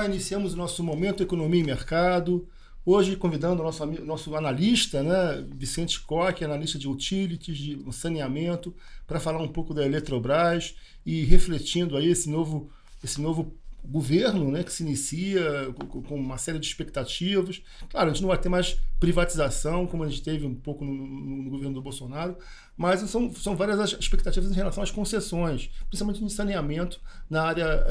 lá, iniciamos o nosso Momento Economia e Mercado. Hoje convidando o nosso analista, né, Vicente Koch, analista de utilities, de saneamento, para falar um pouco da Eletrobras e refletindo aí esse novo governo, né, que se inicia com uma série de expectativas. Claro, a gente não vai ter mais privatização, como a gente teve um pouco no governo do Bolsonaro, mas são várias as expectativas em relação às concessões, principalmente no saneamento na área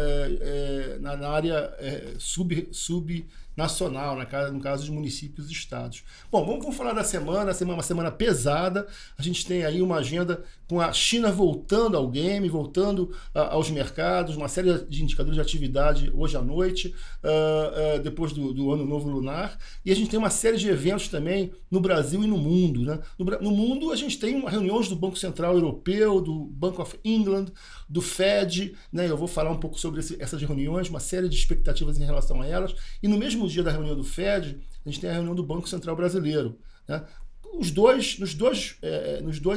subnacional, no caso dos municípios e estados. Bom, vamos falar da semana. Uma semana pesada. A gente tem aí uma agenda com a China voltando ao game, voltando aos mercados, uma série de indicadores de atividade hoje à noite, depois do Ano Novo Lunar. E a gente tem uma série de eventos também no Brasil e no mundo, né? No mundo, a gente tem reuniões do Banco Central Europeu, do Bank of England, do Fed, né? Eu vou falar um pouco sobre essas reuniões, uma série de expectativas em relação a elas. E no mesmo dia da reunião do Fed, a gente tem a reunião do Banco Central Brasileiro, né? Nos dois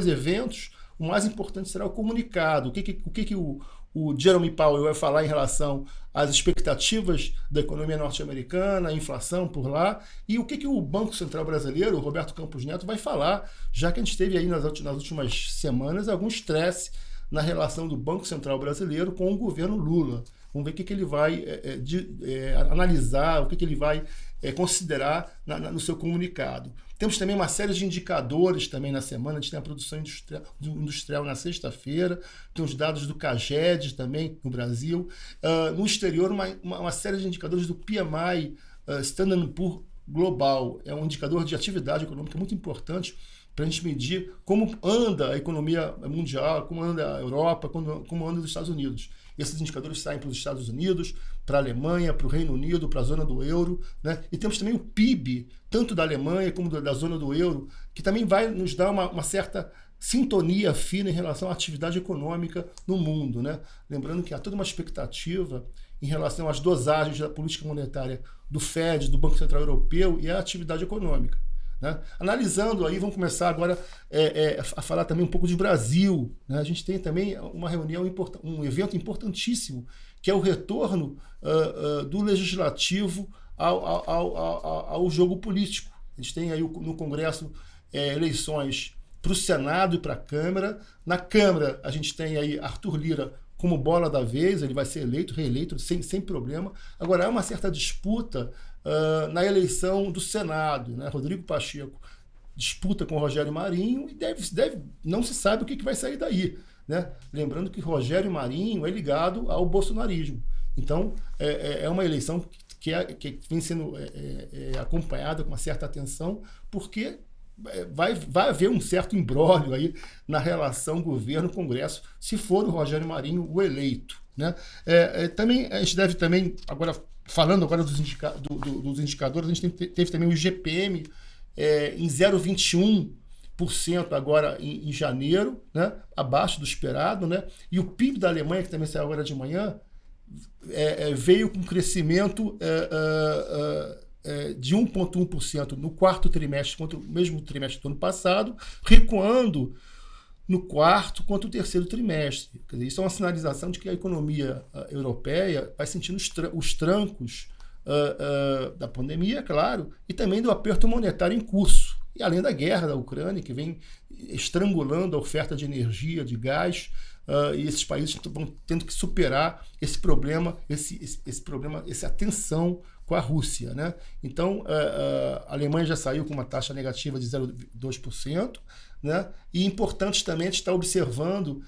eventos, o mais importante será o comunicado. O que o Jerome Powell vai falar em relação às expectativas da economia norte-americana, a inflação por lá, e o que o Banco Central Brasileiro, o Roberto Campos Neto, vai falar, já que a gente teve aí nas últimas semanas algum estresse na relação do Banco Central Brasileiro com o governo Lula. Vamos ver o que ele vai analisar, o que ele vai considerar no seu comunicado. Temos também uma série de indicadores também na semana. A gente tem a produção industrial na sexta-feira, tem os dados do CAGED também no Brasil. No exterior, uma série de indicadores do PMI, Standard & Poor's Global. É um indicador de atividade econômica muito importante para a gente medir como anda a economia mundial, como anda a Europa, como anda os Estados Unidos. Esses indicadores saem para os Estados Unidos, para a Alemanha, para o Reino Unido, para a zona do euro, né? E temos também o PIB, tanto da Alemanha como da zona do euro, que também vai nos dar uma certa sintonia fina em relação à atividade econômica no mundo, né? Lembrando que há toda uma expectativa em relação às dosagens da política monetária do Fed, do Banco Central Europeu e à atividade econômica, né? Analisando aí, vamos começar agora a falar também um pouco de Brasil, né? A gente tem também uma reunião, um evento importantíssimo, que é o retorno do Legislativo ao jogo político. A gente tem aí no Congresso eleições para o Senado e para a Câmara. Na Câmara, a gente tem aí Arthur Lira como bola da vez, ele vai ser reeleito sem problema. Agora, há uma certa disputa na eleição do Senado, né? Rodrigo Pacheco disputa com Rogério Marinho e não se sabe o que vai sair daí, né? Lembrando que Rogério Marinho é ligado ao bolsonarismo. Então, é uma eleição que vem sendo acompanhada com uma certa atenção, porque vai haver um certo imbróglio aí na relação governo-congresso, se for o Rogério Marinho o eleito, né? Também, a gente deve também, falando agora dos indicadores, a gente teve também o IGPM em 0,21% agora em janeiro, né? Abaixo do esperado, né? E o PIB da Alemanha, que também saiu agora de manhã, veio com crescimento de 1,1% no quarto trimestre contra o mesmo trimestre do ano passado, recuando no quarto contra o terceiro trimestre. Quer dizer, isso é uma sinalização de que a economia europeia vai sentindo os trancos da pandemia, claro, e também do aperto monetário em curso. E além da guerra da Ucrânia, que vem estrangulando a oferta de energia, de gás, e esses países vão tendo que superar esse problema, essa tensão com a Rússia, né? Então, a Alemanha já saiu com uma taxa negativa de 0,2%, né? E importante também estar observando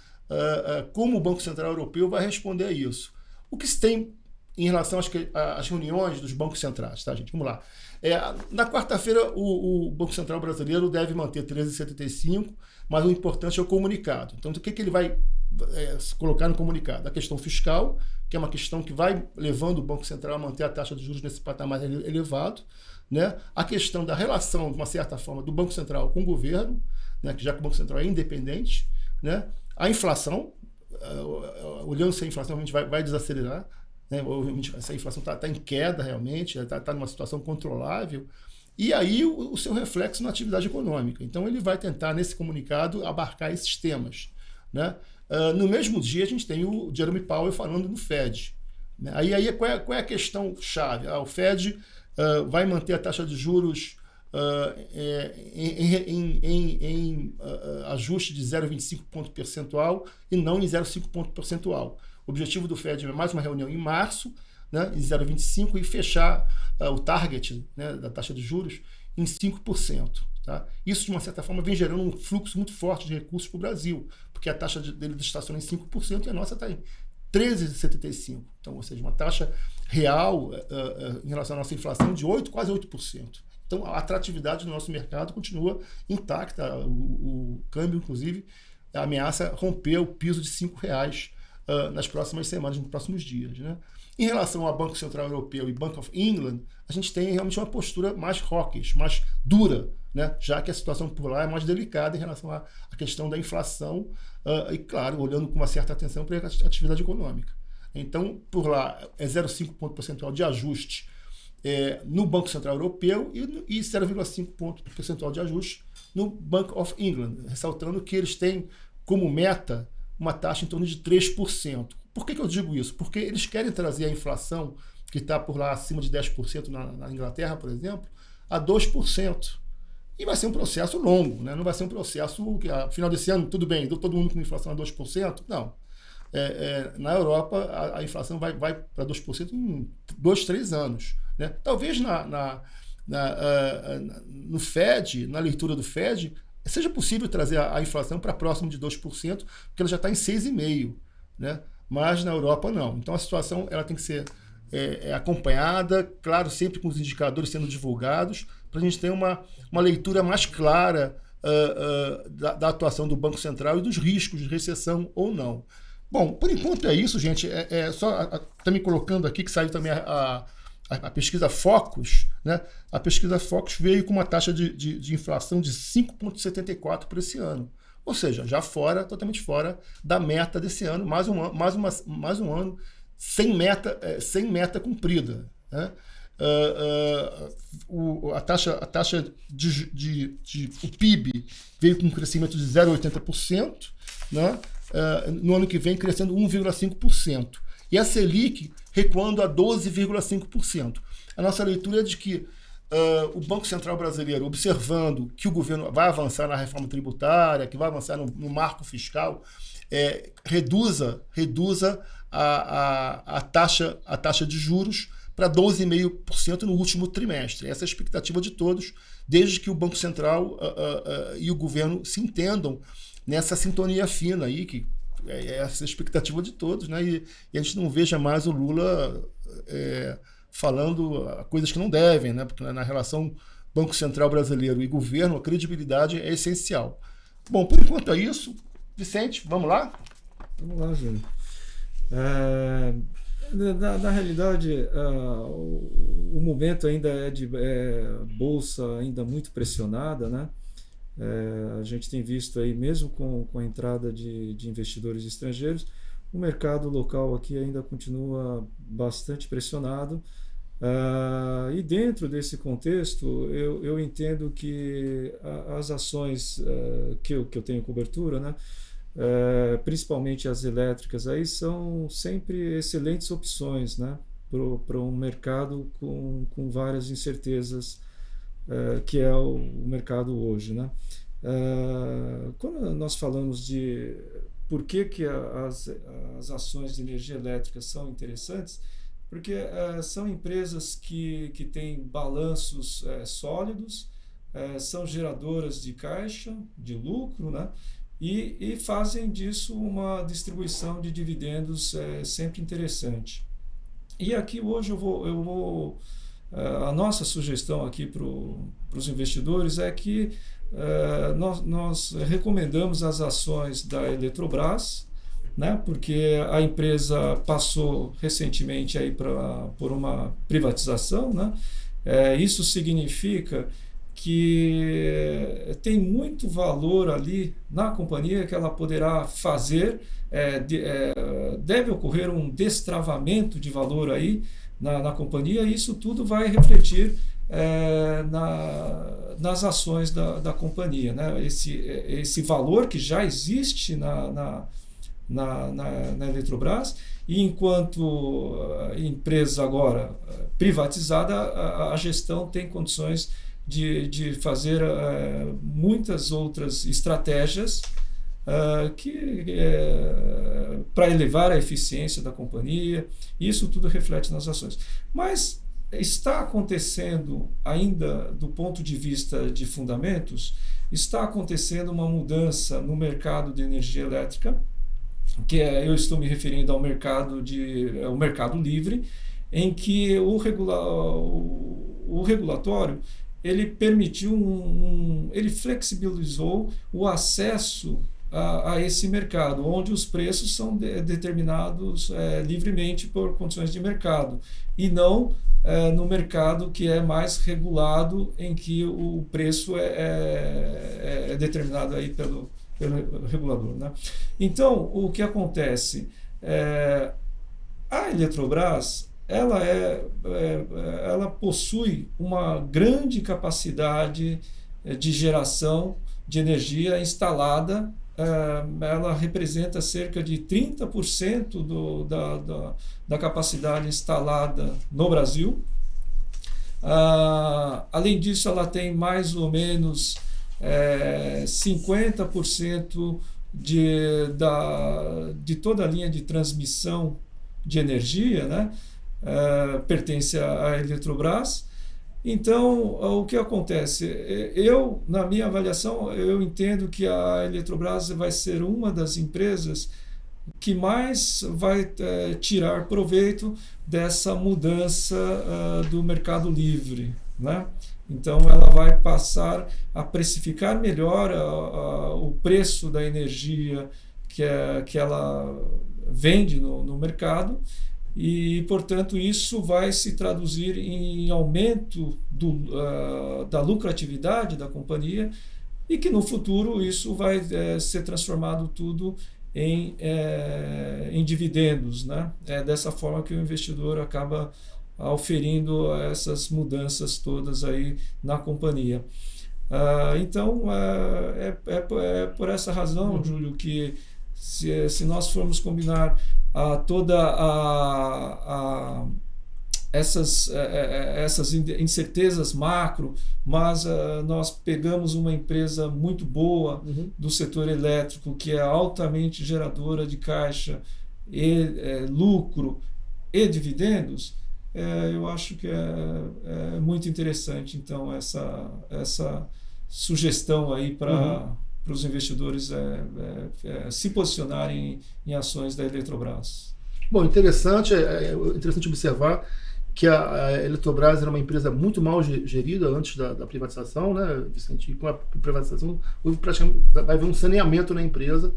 como o Banco Central Europeu vai responder a isso. O que se tem em relação às reuniões dos bancos centrais, tá, gente? Vamos lá. Na quarta-feira, o Banco Central Brasileiro deve manter 13,75, mas o importante é o comunicado. Então, o que ele vai colocar no comunicado? A questão fiscal, que é uma questão que vai levando o Banco Central a manter a taxa de juros nesse patamar elevado, né? A questão da relação, de uma certa forma, do Banco Central com o governo, né? Que já que o Banco Central é independente, né? A inflação, olhando se a inflação realmente vai desacelerar, né? Essa inflação está em queda realmente, está numa situação controlável, e aí o seu reflexo na atividade econômica. Então ele vai tentar, nesse comunicado, abarcar esses temas, né? No mesmo dia, a gente tem o Jerome Powell falando no Fed. Né? Aí qual é a questão chave? O Fed vai manter a taxa de juros em ajuste de 0,25 ponto percentual e não em 0,5 ponto percentual. O objetivo do Fed é mais uma reunião em março, né, em 0,25 e fechar o target, né, da taxa de juros em 5%. Tá? Isso, de uma certa forma, vem gerando um fluxo muito forte de recursos para o Brasil, porque a taxa dele estaciona em 5% e a nossa está em 13,75%. Então, ou seja, uma taxa real em relação à nossa inflação de 8%, quase 8%. Então, a atratividade do nosso mercado continua intacta. O câmbio, inclusive, ameaça romper o piso de R$ 5 nas próximas semanas, nos próximos dias. Né? Em relação ao Banco Central Europeu e Bank of England, a gente tem realmente uma postura mais hawkish, mais dura, né? Já que a situação por lá é mais delicada em relação à questão da inflação e, claro, olhando com uma certa atenção para a atividade econômica. Então, por lá, é 0,5 ponto percentual de ajuste no Banco Central Europeu e 0,5 ponto percentual de ajuste no Bank of England, ressaltando que eles têm como meta uma taxa em torno de 3%. Por que eu digo isso? Porque eles querem trazer a inflação, que está por lá acima de 10% na Inglaterra, por exemplo, a 2%. E vai ser um processo longo, né? Não vai ser um processo que, no final desse ano, tudo bem, todo mundo com inflação a 2%. Não. Na Europa, a inflação vai para 2% em 2, 3 anos. Né? Talvez no Fed, na leitura do Fed, seja possível trazer a inflação para próximo de 2%, porque ela já está em 6,5%. Né? Mas na Europa não. Então a situação ela tem que ser acompanhada, claro, sempre com os indicadores sendo divulgados, para a gente ter uma leitura mais clara da atuação do Banco Central e dos riscos de recessão ou não. Bom, por enquanto é isso, gente. Está me colocando aqui que saiu também a pesquisa Focus, né? A pesquisa Focus veio com uma taxa de inflação de 5,74% para esse ano. Ou seja, já totalmente fora da meta desse ano, mais um ano sem meta cumprida. Né? A taxa o PIB veio com um crescimento de 0,80%, né? No ano que vem crescendo 1,5%. E a Selic recuando a 12,5%. A nossa leitura é de que o Banco Central brasileiro, observando que o governo vai avançar na reforma tributária, que vai avançar no marco fiscal, reduza a taxa de juros para 12,5% no último trimestre. Essa é a expectativa de todos, desde que o Banco Central e o governo se entendam nessa sintonia fina aí, que essa é a expectativa de todos, né? E a gente não veja mais o Lula falando coisas que não devem, né? Porque na relação Banco Central brasileiro e governo, a credibilidade é essencial. Bom, por enquanto é isso. Vicente, vamos lá? Vamos lá, Júlio. Na realidade, o momento ainda é de bolsa ainda muito pressionada, né? A gente tem visto aí, mesmo com a entrada de investidores estrangeiros, o mercado local aqui ainda continua bastante pressionado. E dentro desse contexto, eu entendo que as ações que eu tenho cobertura, né, principalmente as elétricas, aí são sempre excelentes opções, né, para um mercado com várias incertezas, que é o mercado hoje. Né? Quando nós falamos de por que as ações de energia elétrica são interessantes, porque são empresas que têm balanços sólidos, são geradoras de caixa, de lucro, né? E fazem disso uma distribuição de dividendos sempre interessante. E aqui hoje eu vou a nossa sugestão aqui para os investidores é que nós recomendamos as ações da Eletrobras, né? Porque a empresa passou recentemente aí por uma privatização, né? Isso significa que tem muito valor ali na companhia que ela poderá fazer, deve ocorrer um destravamento de valor aí na companhia, e isso tudo vai refletir nas ações da companhia, né? Esse valor que já existe na Eletrobras, e enquanto empresa agora privatizada, a gestão tem condições de fazer muitas outras estratégias para elevar a eficiência da companhia. Isso tudo reflete nas ações. Mas está acontecendo ainda, do ponto de vista de fundamentos, está acontecendo uma mudança no mercado de energia elétrica, eu estou me referindo ao mercado livre, em que o regulatório ele permitiu ele flexibilizou o acesso a esse mercado, onde os preços são determinados livremente por condições de mercado, e não no mercado que é mais regulado, em que o preço é determinado aí pelo regulador, né? Então, o que acontece? A Eletrobras ela possui uma grande capacidade de geração de energia instalada. Ela representa cerca de 30% da capacidade instalada no Brasil. Além disso, ela tem mais ou menos 50% de toda a linha de transmissão de energia, né? Pertence à Eletrobras. Então, o que acontece? Na minha avaliação, eu entendo que a Eletrobras vai ser uma das empresas que mais vai tirar proveito dessa mudança do mercado livre, né? Então, ela vai passar a precificar melhor o preço da energia que ela vende no mercado, e, portanto, isso vai se traduzir em aumento da lucratividade da companhia, e que no futuro isso vai ser transformado tudo em dividendos, né? É dessa forma que o investidor acaba auferindo essas mudanças todas aí na companhia. Então, é por essa razão, Júlio, que se nós formos combinar essas incertezas macro, mas nós pegamos uma empresa muito boa do setor elétrico, que é altamente geradora de caixa, lucro e dividendos. Eu acho que é muito interessante, então, essa sugestão aí para os investidores se posicionarem em ações da Eletrobras. Bom, interessante observar que a Eletrobras era uma empresa muito mal gerida antes da privatização, né, Vicente? E com a privatização vai haver um saneamento na empresa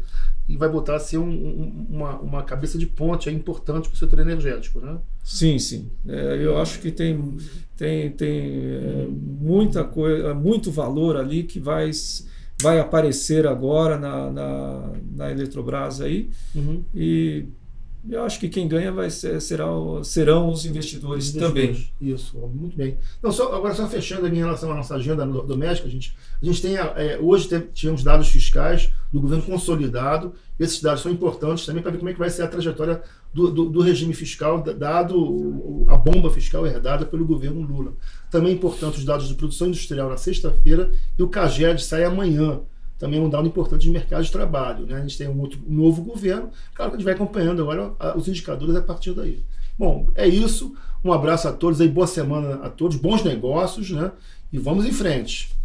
e vai voltar a ser uma cabeça de ponte importante para o setor energético, né? Sim, sim. Eu acho que tem muita coisa, muito valor ali que vai aparecer agora na Eletrobras aí, e eu acho que quem ganha serão os investidores também. Isso, muito bem. Não, agora só fechando em relação à nossa agenda doméstica, a gente tem hoje tivemos dados fiscais do governo consolidado. Esses dados são importantes também para ver como é que vai ser a trajetória do regime fiscal, dado a bomba fiscal herdada pelo governo Lula. Também é importante os dados de produção industrial na sexta-feira, e o CAGED sai amanhã. Também é um dado importante de mercado de trabalho, né? A gente tem um novo governo, claro que a gente vai acompanhando agora os indicadores a partir daí. Bom, é isso. Um abraço a todos aí, boa semana a todos, bons negócios, né? E vamos em frente.